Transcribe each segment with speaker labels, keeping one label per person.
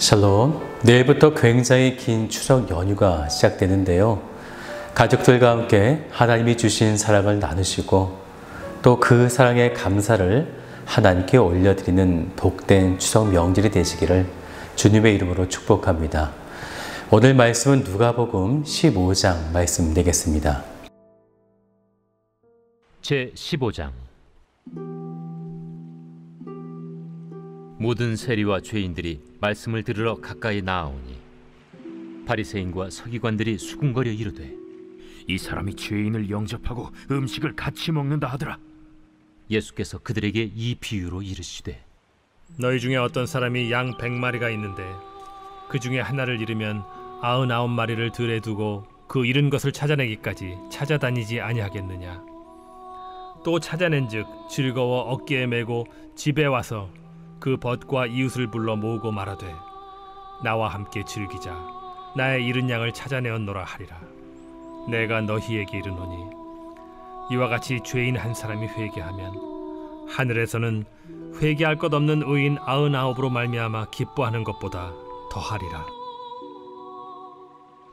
Speaker 1: 샬롬, 내일부터 굉장히 긴 추석 연휴가 시작되는데요. 가족들과 함께 하나님이 주신 사랑을 나누시고 또 그 사랑의 감사를 하나님께 올려드리는 복된 추석 명절이 되시기를 주님의 이름으로 축복합니다. 오늘 말씀은 누가복음 15장 말씀 되겠습니다.
Speaker 2: 제15장. 모든 세리와 죄인들이 말씀을 들으러 가까이 나아오니 바리새인과 서기관들이 수군거려 이르되,
Speaker 3: 이 사람이 죄인을 영접하고 음식을 같이 먹는다 하더라.
Speaker 2: 예수께서 그들에게 이 비유로 이르시되,
Speaker 4: 너희 중에 어떤 사람이 양 100마리가 있는데 그 중에 하나를 잃으면 99마리를 들에 두고 그 잃은 것을 찾아내기까지 찾아다니지 아니하겠느냐. 또 찾아낸즉 즐거워 어깨에 메고 집에 와서 그 벗과 이웃을 불러 모으고 말하되, 나와 함께 즐기자. 나의 잃은 양을 찾아내었노라 하리라. 내가 너희에게 이르노니 이와 같이 죄인 한 사람이 회개하면 하늘에서는 회개할 것 없는 의인 99으로 말미암아 기뻐하는 것보다 더하리라.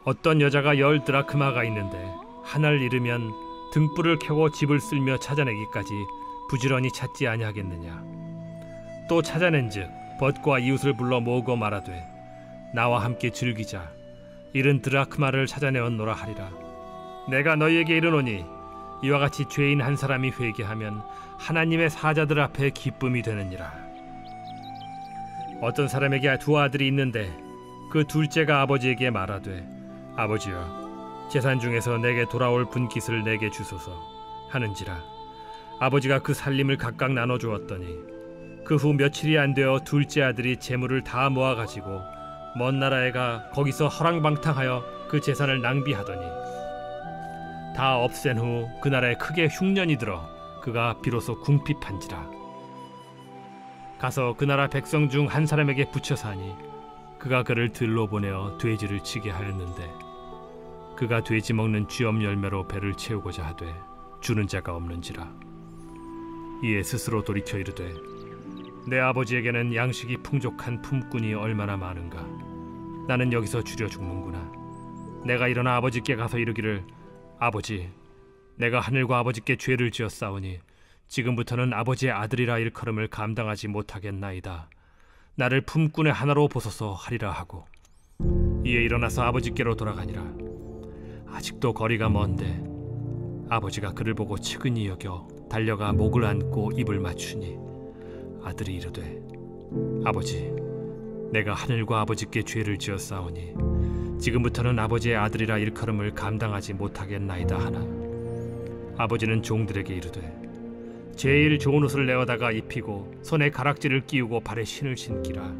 Speaker 4: 어떤 여자가 10 드라크마가 있는데 하나를 잃으면 등불을 켜고 집을 쓸며 찾아내기까지 부지런히 찾지 아니하겠느냐. 또 찾아낸즉 벗과 이웃을 불러 모으고 말하되, 나와 함께 즐기자. 잃은 드라크마를 찾아내었노라 하리라. 내가 너희에게 이르노니 이와 같이 죄인 한 사람이 회개하면 하나님의 사자들 앞에 기쁨이 되느니라. 어떤 사람에게 2 아들이 있는데 그 둘째가 아버지에게 말하되, 아버지여, 재산 중에서 내게 돌아올 분깃을 내게 주소서 하는지라. 아버지가 그 살림을 각각 나눠주었더니 그 후 며칠이 안 되어 둘째 아들이 재물을 다 모아가지고 먼 나라에 가 거기서 허랑방탕하여 그 재산을 낭비하더니 다 없앤 후 그 나라에 크게 흉년이 들어 그가 비로소 궁핍한지라. 가서 그 나라 백성 중 한 사람에게 붙여 사니 그가 그를 들로 보내어 돼지를 치게 하였는데 그가 돼지 먹는 쥐엄 열매로 배를 채우고자 하되 주는 자가 없는지라. 이에 스스로 돌이켜 이르되, 내 아버지에게는 양식이 풍족한 품꾼이 얼마나 많은가. 나는 여기서 줄여 죽는구나. 내가 일어나 아버지께 가서 이르기를, 아버지, 내가 하늘과 아버지께 죄를 지었사오니 지금부터는 아버지의 아들이라 일컬음을 감당하지 못하겠나이다. 나를 품꾼의 하나로 보소서 하리라 하고 이에 일어나서 아버지께로 돌아가니라. 아직도 거리가 먼데 아버지가 그를 보고 측은히 여겨 달려가 목을 안고 입을 맞추니 아들이 이르되, 아버지, 내가 하늘과 아버지께 죄를 지었사오니 지금부터는 아버지의 아들이라 일컬음을 감당하지 못하겠나이다 하나. 아버지는 종들에게 이르되, 제일 좋은 옷을 내어다가 입히고 손에 가락지를 끼우고 발에 신을 신기라.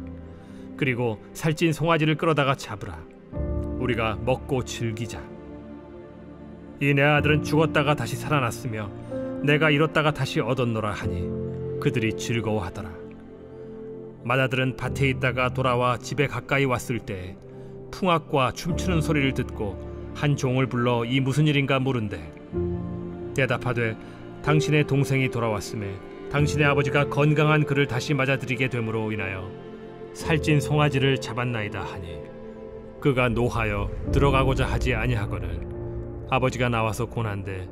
Speaker 4: 그리고 살찐 송아지를 끌어다가 잡으라. 우리가 먹고 즐기자. 이 내 아들은 죽었다가 다시 살아났으며 내가 잃었다가 다시 얻었노라 하니 그들이 즐거워하더라. 맏아들은 밭에 있다가 돌아와 집에 가까이 왔을 때 풍악과 춤추는 소리를 듣고 한 종을 불러 이 무슨 일인가 물은데 대답하되, 당신의 동생이 돌아왔음에 당신의 아버지가 건강한 그를 다시 맞아들이게 됨으로 인하여 살찐 송아지를 잡았나이다 하니 그가 노하여 들어가고자 하지 아니하거늘 아버지가 나와서 고난데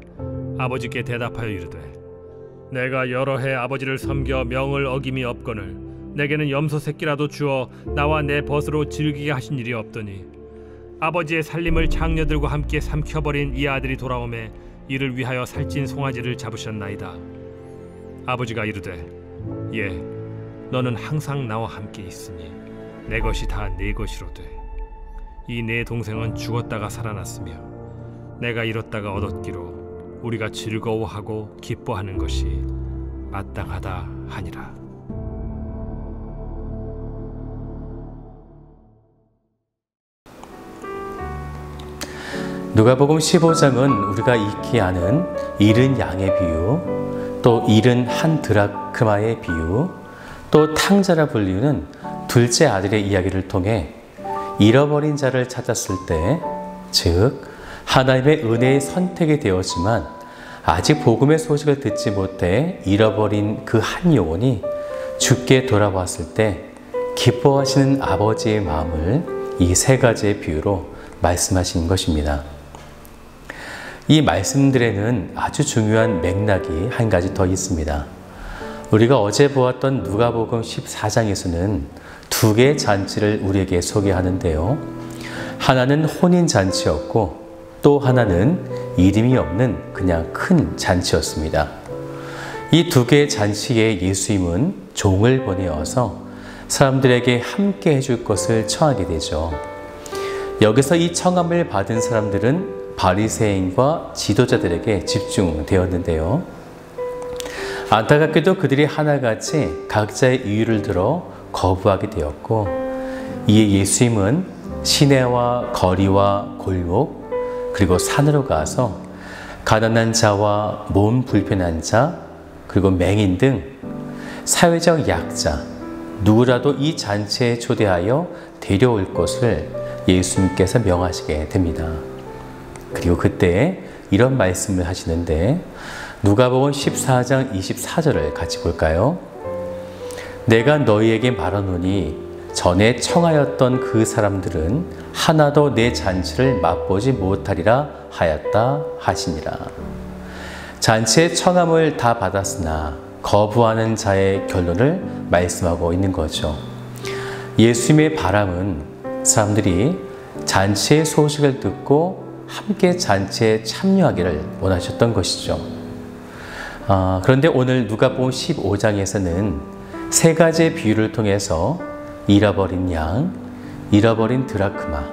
Speaker 4: 아버지께 대답하여 이르되, 내가 여러 해 아버지를 섬겨 명을 어김이 없거늘 내게는 염소 새끼라도 주어 나와 내 벗으로 즐기게 하신 일이 없더니 아버지의 살림을 장녀들과 함께 삼켜버린 이 아들이 돌아오매 이를 위하여 살찐 송아지를 잡으셨나이다. 아버지가 이르되, 예, 너는 항상 나와 함께 있으니 내 것이 다 네 것이로되 이 내 동생은 죽었다가 살아났으며 내가 잃었다가 얻었기로 우리가 즐거워하고 기뻐하는 것이 마땅하다 하니라.
Speaker 1: 누가복음 15장은 우리가 익히 아는 잃은 양의 비유, 또 잃은 한 드라크마의 비유, 또 탕자라 불리는 둘째 아들의 이야기를 통해 잃어버린 자를 찾았을 때, 즉 하나님의 은혜의 선택이 되었지만 아직 복음의 소식을 듣지 못해 잃어버린 그 한 영혼이 주께 돌아왔을 때 기뻐하시는 아버지의 마음을 이 세 가지의 비유로 말씀하시는 것입니다. 이 말씀들에는 아주 중요한 맥락이 한 가지 더 있습니다. 우리가 어제 보았던 누가복음 14장에서는 두 개의 잔치를 우리에게 소개하는데요. 하나는 혼인잔치였고 또 하나는 이름이 없는 그냥 큰 잔치였습니다. 이 두 개의 잔치에 예수님은 종을 보내어서 사람들에게 함께 해줄 것을 청하게 되죠. 여기서 이 청함을 받은 사람들은 바리새인과 지도자들에게 집중되었는데요. 안타깝게도 그들이 하나같이 각자의 이유를 들어 거부하게 되었고, 이에 예수님은 시내와 거리와 골목 그리고 산으로 가서 가난한 자와 몸 불편한 자 그리고 맹인 등 사회적 약자 누구라도 이 잔치에 초대하여 데려올 것을 예수님께서 명하시게 됩니다. 그리고 그때 이런 말씀을 하시는데 누가복음 14장 24절을 같이 볼까요? 내가 너희에게 말하노니 전에 청하였던 그 사람들은 하나도 내 잔치를 맛보지 못하리라 하였다 하시니라. 잔치의 청함을 다 받았으나 거부하는 자의 결론을 말씀하고 있는 거죠. 예수님의 바람은 사람들이 잔치의 소식을 듣고 함께 잔치에 참여하기를 원하셨던 것이죠. 그런데 오늘 누가복음 15장에서는 세 가지의 비유를 통해서 잃어버린 양, 잃어버린 드라크마,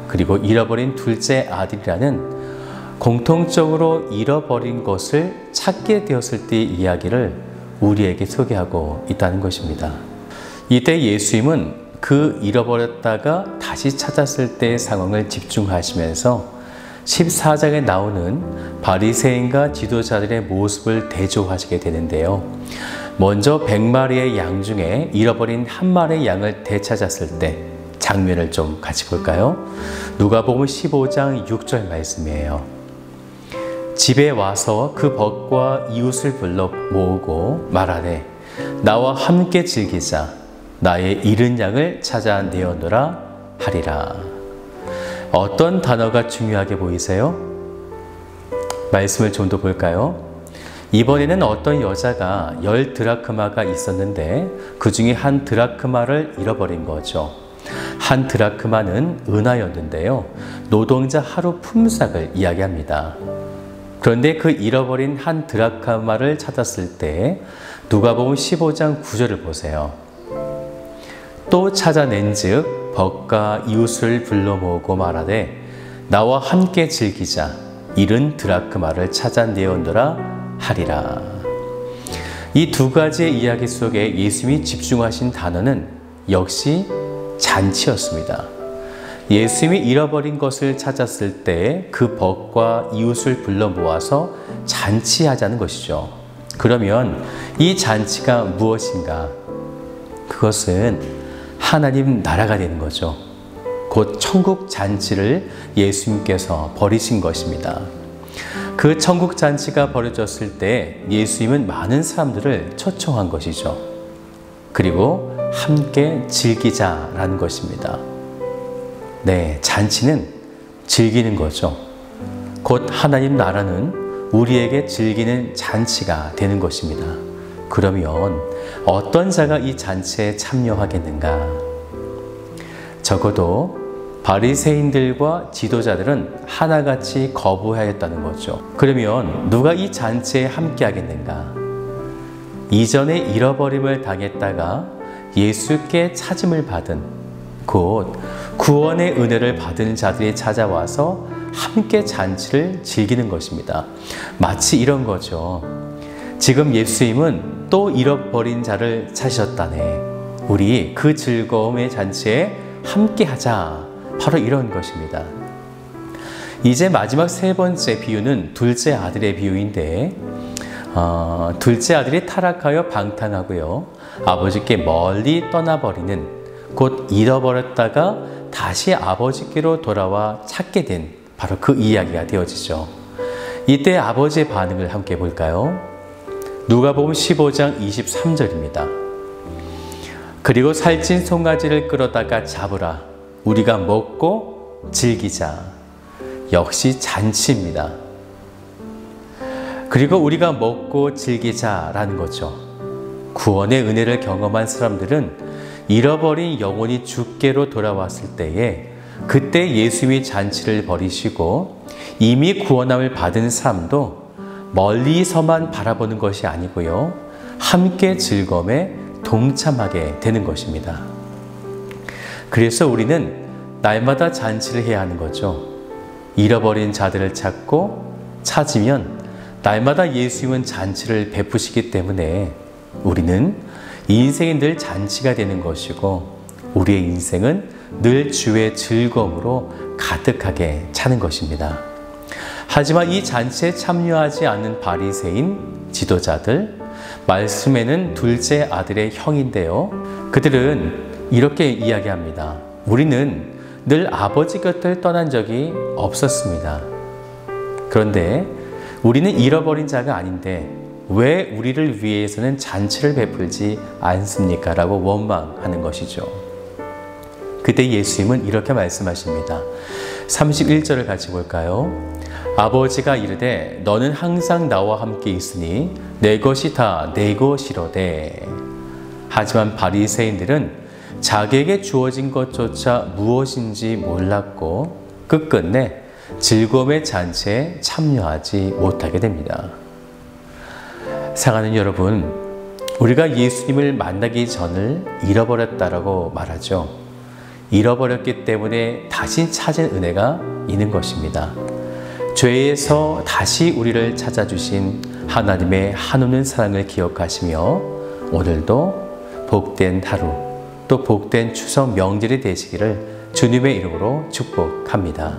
Speaker 1: 그리고 잃어버린 둘째 아들이라는 공통적으로 잃어버린 것을 찾게 되었을 때의 이야기를 우리에게 소개하고 있다는 것입니다. 이때 예수님은 그 잃어버렸다가 다시 찾았을 때의 상황을 집중하시면서 14장에 나오는 바리새인과 지도자들의 모습을 대조하시게 되는데요. 먼저 100마리의 양 중에 잃어버린 한 마리의 양을 되찾았을 때 장면을 좀 같이 볼까요? 누가복음 15장 6절 말씀이에요. 집에 와서 그 벗과 이웃을 불러 모으고 말하되 나와 함께 즐기자 나의 잃은 양을 찾아내어노라 하리라. 어떤 단어가 중요하게 보이세요? 말씀을 좀 더 볼까요? 이번에는 어떤 여자가 10 드라크마가 있었는데 그 중에 한 드라크마를 잃어버린 거죠. 한 드라크마는 은하였는데요. 노동자 하루 품삯을 이야기합니다. 그런데 그 잃어버린 한 드라크마를 찾았을 때 누가복음 15장 9절을 보세요. 또 찾아낸즉 벗과 이웃을 불러 모으고 말하되 나와 함께 즐기자 잃은 드라크마를 찾아내어노라 하리라. 이 두 가지의 이야기 속에 예수님이 집중하신 단어는 역시 잔치였습니다. 예수님이 잃어버린 것을 찾았을 때 그 벗과 이웃을 불러 모아서 잔치하자는 것이죠. 그러면 이 잔치가 무엇인가? 그것은 하나님 나라가 되는 거죠. 곧 천국 잔치를 예수님께서 벌이신 것입니다. 그 천국 잔치가 벌어졌을 때 예수님은 많은 사람들을 초청한 것이죠. 그리고 함께 즐기자라는 것입니다. 네, 잔치는 즐기는 거죠. 곧 하나님 나라는 우리에게 즐기는 잔치가 되는 것입니다. 그러면 어떤 자가 이 잔치에 참여하겠는가? 적어도 바리새인들과 지도자들은 하나같이 거부하였다는 거죠. 그러면 누가 이 잔치에 함께 하겠는가? 이전에 잃어버림을 당했다가 예수께 찾음을 받은, 곧 구원의 은혜를 받은 자들이 찾아와서 함께 잔치를 즐기는 것입니다. 마치 이런 거죠. 지금 예수님은 또 잃어버린 자를 찾으셨다네. 우리 그 즐거움의 잔치에 함께 하자. 바로 이런 것입니다. 이제 마지막 세 번째 비유는 둘째 아들의 비유인데 둘째 아들이 타락하여 방탕하고요. 아버지께 멀리 떠나버리는, 곧 잃어버렸다가 다시 아버지께로 돌아와 찾게 된 바로 그 이야기가 되어지죠. 이때 아버지의 반응을 함께 볼까요? 누가복음 15장 23절입니다. 그리고 살찐 송아지를 끌어다가 잡으라. 우리가 먹고 즐기자. 역시 잔치입니다. 그리고 우리가 먹고 즐기자라는 거죠. 구원의 은혜를 경험한 사람들은 잃어버린 영혼이 주께로 돌아왔을 때에 그때 예수님이 잔치를 벌이시고 이미 구원함을 받은 사람도 멀리서만 바라보는 것이 아니고요. 함께 즐거움에 동참하게 되는 것입니다. 그래서 우리는 날마다 잔치를 해야 하는 거죠. 잃어버린 자들을 찾으면 날마다 예수님은 잔치를 베푸시기 때문에 우리는 인생이 늘 잔치가 되는 것이고 우리의 인생은 늘 주의 즐거움으로 가득하게 차는 것입니다. 하지만 이 잔치에 참여하지 않는 바리새인 지도자들, 말씀에는 둘째 아들의 형인데요. 그들은 이렇게 이야기합니다. 우리는 늘 아버지 곁을 떠난 적이 없었습니다. 그런데 우리는 잃어버린 자가 아닌데 왜 우리를 위해서는 잔치를 베풀지 않습니까? 라고 원망하는 것이죠. 그때 예수님은 이렇게 말씀하십니다. 31절을 같이 볼까요? 아버지가 이르되 너는 항상 나와 함께 있으니 내 것이 다 내 것이로되. 하지만 바리새인들은 자기에게 주어진 것조차 무엇인지 몰랐고 끝끝내 즐거움의 잔치에 참여하지 못하게 됩니다. 사랑하는 여러분, 우리가 예수님을 만나기 전을 잃어버렸다라고 말하죠. 잃어버렸기 때문에 다시 찾은 은혜가 있는 것입니다. 죄에서 다시 우리를 찾아주신 하나님의 한없는 사랑을 기억하시며 오늘도 복된 하루, 또 복된 추석 명절이 되시기를 주님의 이름으로 축복합니다.